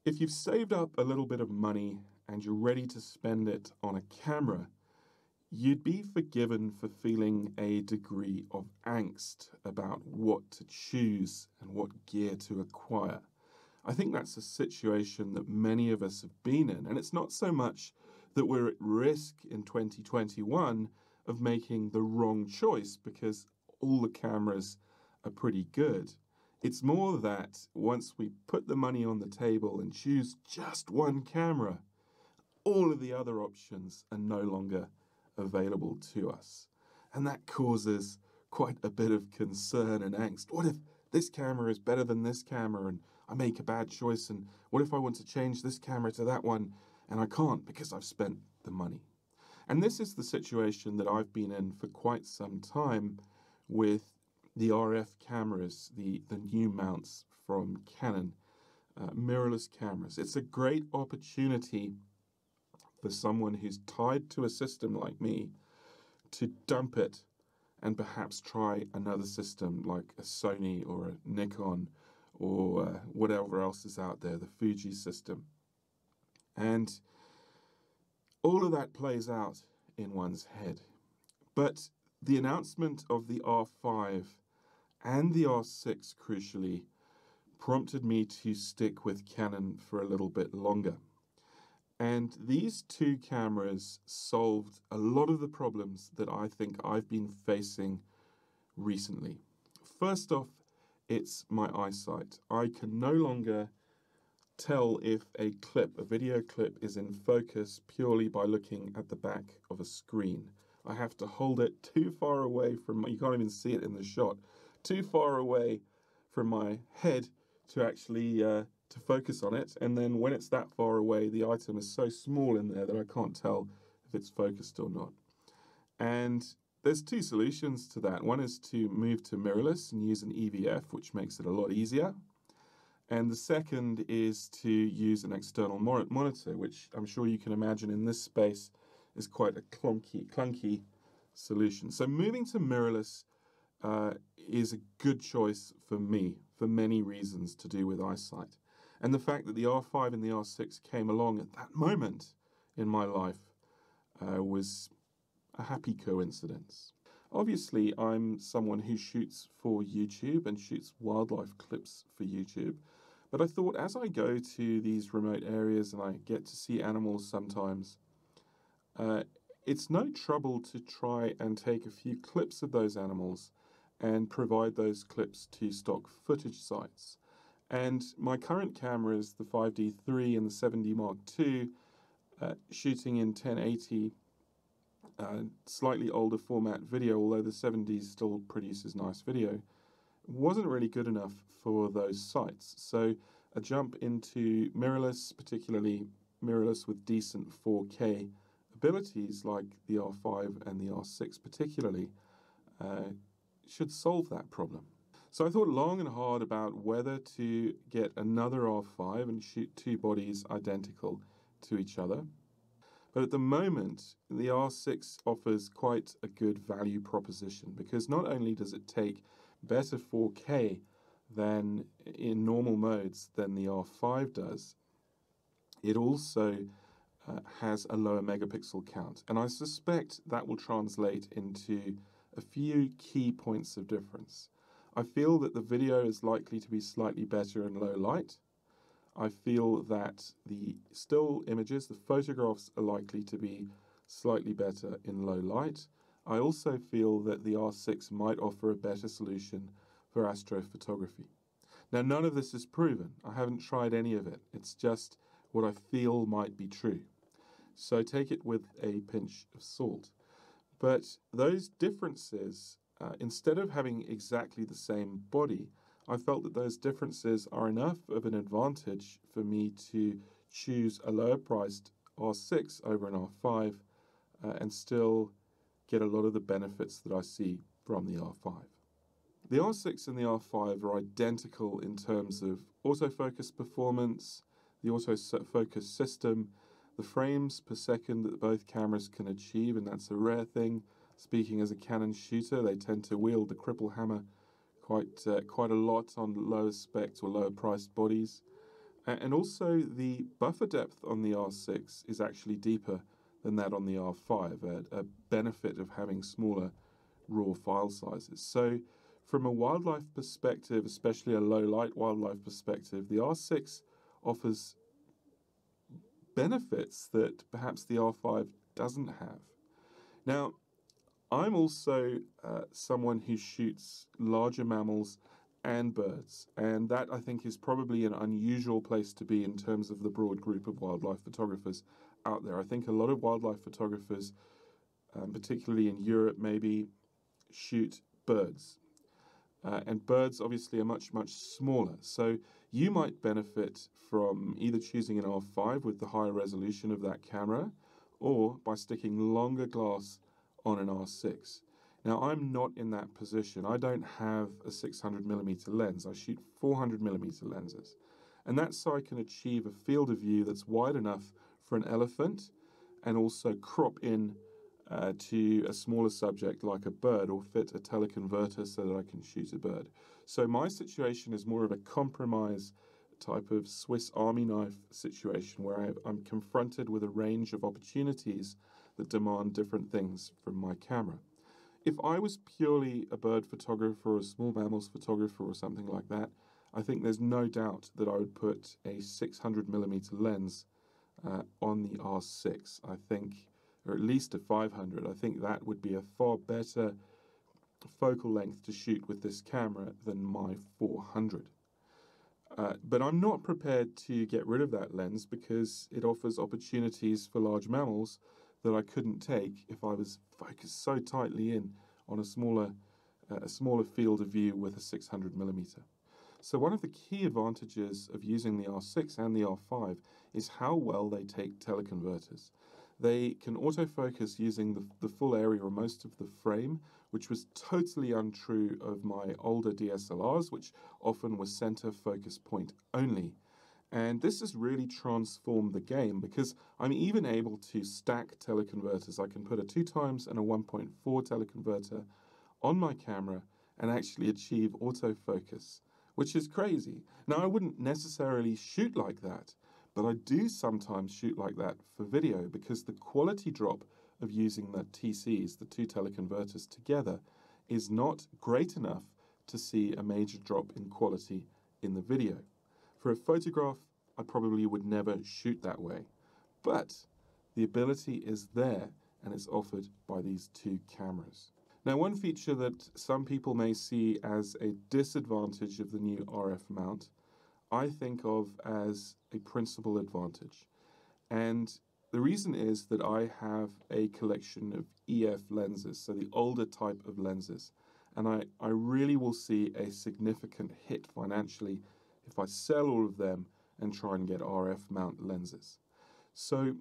If you've saved up a little bit of money and you're ready to spend it on a camera, you'd be forgiven for feeling a degree of angst about what to choose and what gear to acquire. I think that's a situation that many of us have been in, and it's not so much that we're at risk in 2021 of making the wrong choice because all the cameras are pretty good. It's more that once we put the money on the table and choose just one camera, all of the other options are no longer available to us. And that causes quite a bit of concern and angst. What if this camera is better than this camera and I make a bad choice? And what if I want to change this camera to that one and I can't because I've spent the money? And this is the situation that I've been in for quite some time with the RF cameras, the new mounts from Canon, mirrorless cameras. It's a great opportunity for someone who's tied to a system like me to dump it and perhaps try another system like a Sony or a Nikon or whatever else is out there, the Fuji system. And all of that plays out in one's head. But the announcement of the R5 and the R6, crucially, prompted me to stick with Canon for a little bit longer. And these two cameras solved a lot of the problems that I think I've been facing recently. First off, it's my eyesight. I can no longer tell if a video clip is in focus purely by looking at the back of a screen. I have to hold it too far away from, you can't even see it in the shot, too far away from my head to actually to focus on it. And then when it's that far away, the item is so small in there that I can't tell if it's focused or not. And there's two solutions to that. One is to move to mirrorless and use an EVF, which makes it a lot easier. And the second is to use an external monitor, which I'm sure you can imagine in this space is quite a clunky solution. So moving to mirrorless is a good choice for me for many reasons to do with eyesight. And the fact that the R5 and the R6 came along at that moment in my life was a happy coincidence. Obviously, I'm someone who shoots for YouTube and shoots wildlife clips for YouTube. But I thought as I go to these remote areas and I get to see animals sometimes, it's no trouble to try and take a few clips of those animals and provide those clips to stock footage sites. And my current cameras, the 5D3 and the 7D Mark II, shooting in 1080, slightly older format video, although the 7D still produces nice video, wasn't really good enough for those sites. So a jump into mirrorless, particularly mirrorless with decent 4K abilities like the R5 and the R6 particularly, should solve that problem. So I thought long and hard about whether to get another R5 and shoot two bodies identical to each other. But at the moment, the R6 offers quite a good value proposition because not only does it take better 4K than in normal modes than the R5 does, it also has a lower megapixel count. And I suspect that will translate into a few key points of difference. I feel that the video is likely to be slightly better in low light. I feel that the still images, the photographs, are likely to be slightly better in low light. I also feel that the R6 might offer a better solution for astrophotography. Now, none of this is proven. I haven't tried any of it. It's just what I feel might be true. So take it with a pinch of salt. But those differences, instead of having exactly the same body, I felt that those differences are enough of an advantage for me to choose a lower priced R6 over an R5 and still get a lot of the benefits that I see from the R5. The R6 and the R5 are identical in terms of autofocus performance, the autofocus system, the frames per second that both cameras can achieve, and that's a rare thing. Speaking as a Canon shooter, they tend to wield the cripple hammer quite a lot on lower spec or lower priced bodies. And also the buffer depth on the R6 is actually deeper than that on the R5, a benefit of having smaller raw file sizes. So from a wildlife perspective, especially a low light wildlife perspective, the R6 offers benefits that perhaps the R5 doesn't have. Now, I'm also someone who shoots larger mammals and birds, and that I think is probably an unusual place to be in terms of the broad group of wildlife photographers out there. I think a lot of wildlife photographers, particularly in Europe maybe, shoot birds. And birds obviously are much, much smaller. So you might benefit from either choosing an R5 with the higher resolution of that camera, or by sticking longer glass on an R6. Now, I'm not in that position. I don't have a 600mm lens. I shoot 400mm lenses. And that's so I can achieve a field of view that's wide enough for an elephant and also crop in to a smaller subject like a bird, or fit a teleconverter so that I can shoot a bird. So my situation is more of a compromise type of Swiss Army knife situation where I'm confronted with a range of opportunities that demand different things from my camera. If I was purely a bird photographer or a small mammals photographer or something like that, I think there's no doubt that I would put a 600mm lens on the R6. I think, or at least a 500. I think that would be a far better focal length to shoot with this camera than my 400. But I'm not prepared to get rid of that lens because it offers opportunities for large mammals that I couldn't take if I was focused so tightly in on a smaller field of view with a 600mm. So one of the key advantages of using the R6 and the R5 is how well they take teleconverters. They can autofocus using the full area or most of the frame, which was totally untrue of my older DSLRs, which often were center focus point only. And this has really transformed the game because I'm even able to stack teleconverters. I can put a 2x and a 1.4 teleconverter on my camera and actually achieve autofocus, which is crazy. Now, I wouldn't necessarily shoot like that, but I do sometimes shoot like that for video because the quality drop of using the TCs, the two teleconverters together, is not great enough to see a major drop in quality in the video. For a photograph, I probably would never shoot that way, but the ability is there and it's offered by these two cameras. Now, one feature that some people may see as a disadvantage of the new RF mount, I think of as a principal advantage. And the reason is that I have a collection of EF lenses, so the older type of lenses. And I really will see a significant hit financially if I sell all of them and try and get RF mount lenses. So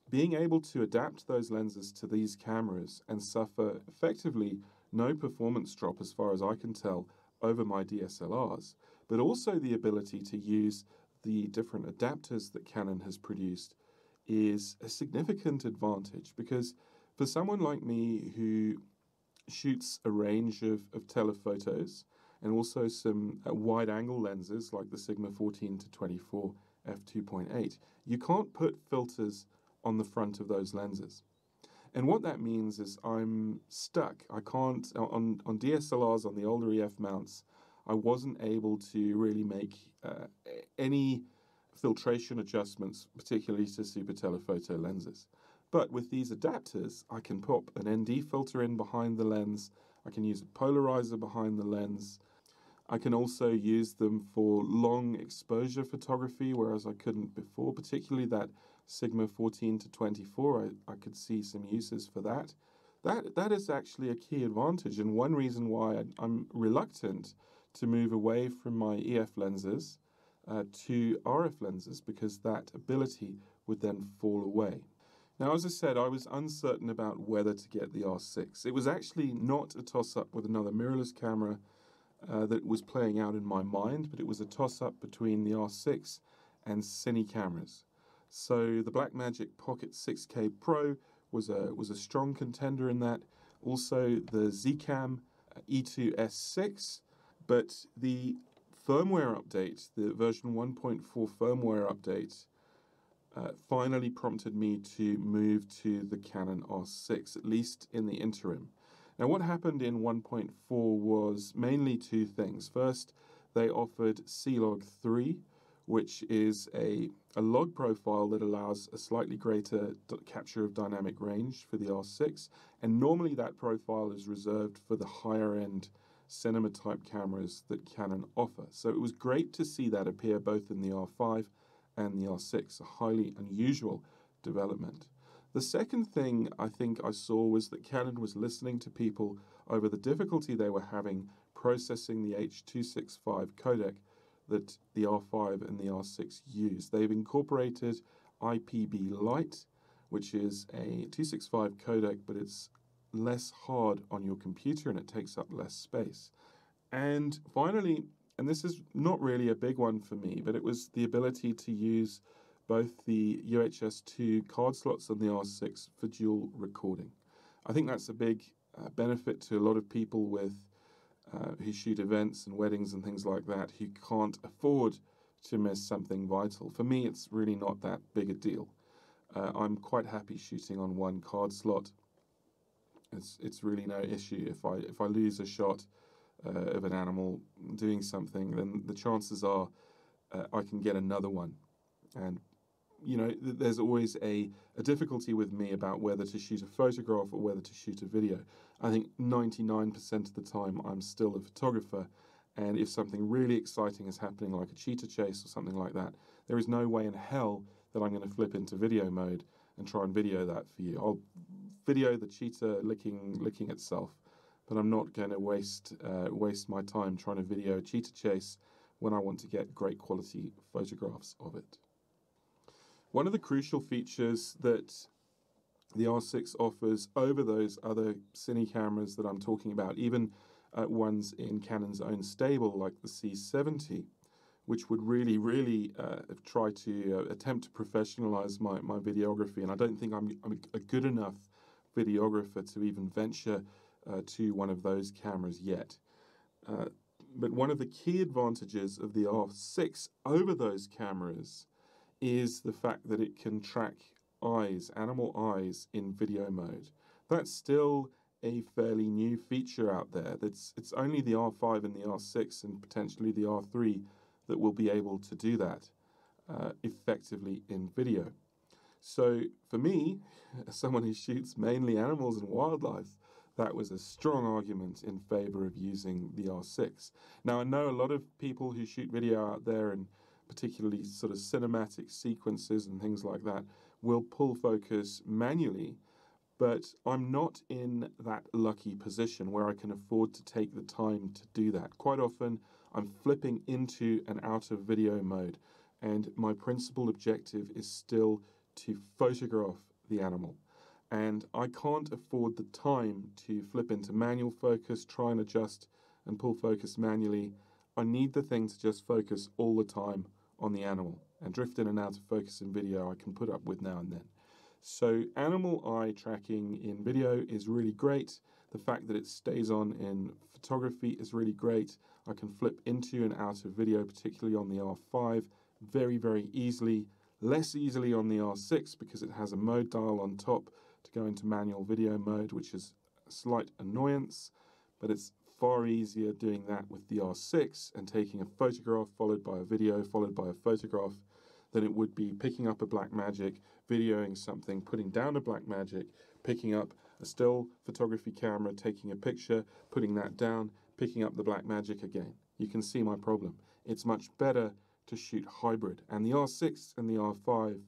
being able to adapt those lenses to these cameras and suffer effectively no performance drop as far as I can tell over my DSLRs, but also the ability to use the different adapters that Canon has produced is a significant advantage because for someone like me who shoots a range of telephotos and also some wide angle lenses like the Sigma 14 to 24 f2.8, you can't put filters on the front of those lenses. And what that means is I'm stuck. I can't, on DSLRs, on the older EF mounts, I wasn't able to really make any filtration adjustments, particularly to super telephoto lenses. But with these adapters, I can pop an ND filter in behind the lens. I can use a polarizer behind the lens. I can also use them for long exposure photography, whereas I couldn't before, particularly that Sigma 14 to 24. I could see some uses for that. That is actually a key advantage, and one reason why I'm reluctant to move away from my EF lenses to RF lenses, because that ability would then fall away. Now, as I said, I was uncertain about whether to get the R6. It was actually not a toss-up with another mirrorless camera that was playing out in my mind, but it was a toss-up between the R6 and Cine cameras. So the Blackmagic Pocket 6K Pro was a strong contender in that. Also the Zcam E2 S6, but the firmware update, the version 1.4 firmware update, finally prompted me to move to the Canon R6, at least in the interim. Now, what happened in 1.4 was mainly two things. First, they offered C-Log 3, which is a log profile that allows a slightly greater capture of dynamic range for the R6, and normally that profile is reserved for the higher-end cinema-type cameras that Canon offer. So it was great to see that appear both in the R5 and the R6, a highly unusual development. The second thing I think I saw was that Canon was listening to people over the difficulty they were having processing the H.265 codec that the R5 and the R6 use. They've incorporated IPB Lite, which is a 265 codec, but it's less hard on your computer and it takes up less space. And finally, and this is not really a big one for me, but it was the ability to use both the UHS 2 card slots on the R6 for dual recording. I think that's a big benefit to a lot of people who shoot events and weddings and things like that, who can't afford to miss something vital. For me, it's really not that big a deal. I'm quite happy shooting on one card slot. It's really no issue. If I lose a shot of an animal doing something, then the chances are I can get another one. And you know, there's always a difficulty with me about whether to shoot a photograph or whether to shoot a video. I think 99% of the time I'm still a photographer, and if something really exciting is happening, like a cheetah chase or something like that, there is no way in hell that I'm going to flip into video mode and try and video that for you. I'll video the cheetah licking itself, but I'm not going to waste my time trying to video a cheetah chase when I want to get great quality photographs of it. One of the crucial features that the R6 offers over those other cine cameras that I'm talking about, even ones in Canon's own stable like the C70, which would really try to attempt to professionalize my videography, and I don't think I'm a good enough videographer to even venture to one of those cameras yet. But one of the key advantages of the R6 over those cameras is the fact that it can track eyes, animal eyes, in video mode. That's still a fairly new feature out there. It's only the R5 and the R6 and potentially the R3 that will be able to do that effectively in video. So for me, as someone who shoots mainly animals and wildlife, that was a strong argument in favor of using the R6. Now, I know a lot of people who shoot video out there, and particularly sort of cinematic sequences and things like that, will pull focus manually, but I'm not in that lucky position where I can afford to take the time to do that. Quite often, I'm flipping into and out of video mode, and my principal objective is still to photograph the animal. And I can't afford the time to flip into manual focus, try and adjust and pull focus manually. I need the thing to just focus all the time on the animal, and drift in and out of focus in video I can put up with now and then. So animal eye tracking in video is really great. The fact that it stays on in photography is really great. I can flip into and out of video, particularly on the R5, very easily. Less easily on the R6 because it has a mode dial on top to go into manual video mode, which is a slight annoyance, but it's far easier doing that with the R6 and taking a photograph followed by a video followed by a photograph than it would be picking up a Blackmagic, videoing something, putting down a Blackmagic, picking up a still photography camera, taking a picture, putting that down, picking up the Blackmagic again. You can see my problem. It's much better to shoot hybrid. And the R6 and the R5,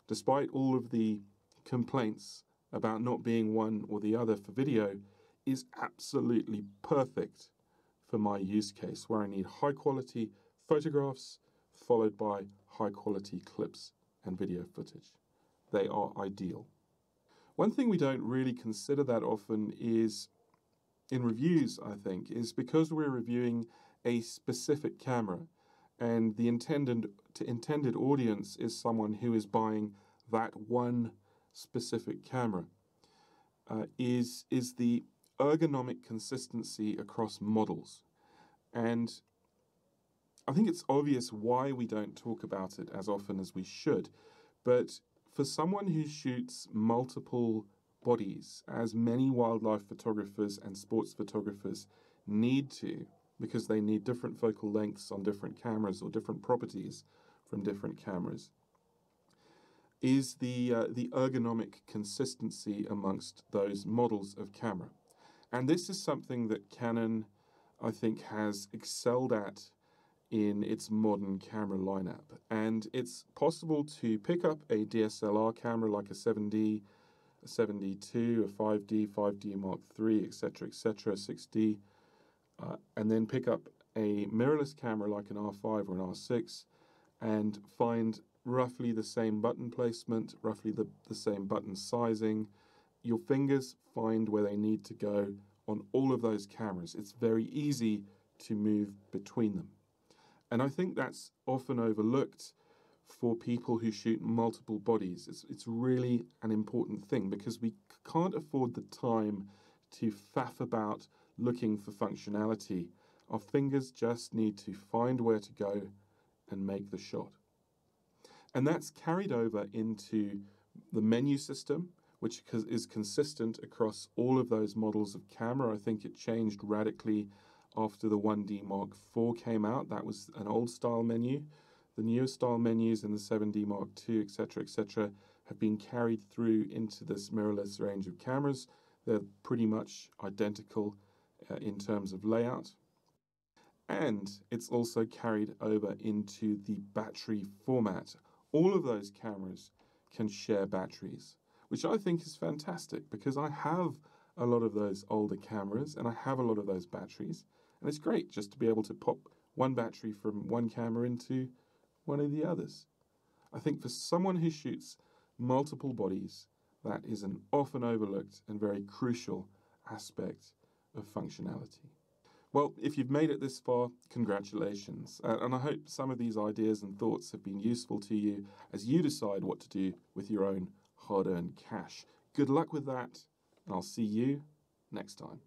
despite all of the complaints about not being one or the other for video, is absolutely perfect for my use case, where I need high quality photographs followed by high quality clips and video footage. They are ideal. One thing we don't really consider that often is in reviews, I think, is because we're reviewing a specific camera and the intended audience is someone who is buying that one specific camera, is the ergonomic consistency across models. And I think it's obvious why we don't talk about it as often as we should, but for someone who shoots multiple bodies, as many wildlife photographers and sports photographers need to, because they need different focal lengths on different cameras or different properties from different cameras, is the ergonomic consistency amongst those models of camera. And this is something that Canon, I think, has excelled at in its modern camera lineup. And it's possible to pick up a DSLR camera like a 7D, a 7D2, a 5D, 5D Mark III, etc., 6D, and then pick up a mirrorless camera like an R5 or an R6 and find roughly the same button placement, roughly the same button sizing. Your fingers find where they need to go on all of those cameras. It's very easy to move between them. And I think that's often overlooked for people who shoot multiple bodies. It's really an important thing because we can't afford the time to faff about looking for functionality. Our fingers just need to find where to go and make the shot. And that's carried over into the menu system, which is consistent across all of those models of camera. I think it changed radically after the 1D Mark IV came out. That was an old style menu. The newer style menus in the 7D Mark II, etc., have been carried through into this mirrorless range of cameras. They're pretty much identical in terms of layout. And it's also carried over into the battery format. All of those cameras can share batteries, which I think is fantastic because I have a lot of those older cameras and I have a lot of those batteries. And it's great just to be able to pop one battery from one camera into one of the others. I think for someone who shoots multiple bodies, that is an often overlooked and very crucial aspect of functionality. Well, if you've made it this far, congratulations. And I hope some of these ideas and thoughts have been useful to you as you decide what to do with your own hard-earned cash. Good luck with that, and I'll see you next time.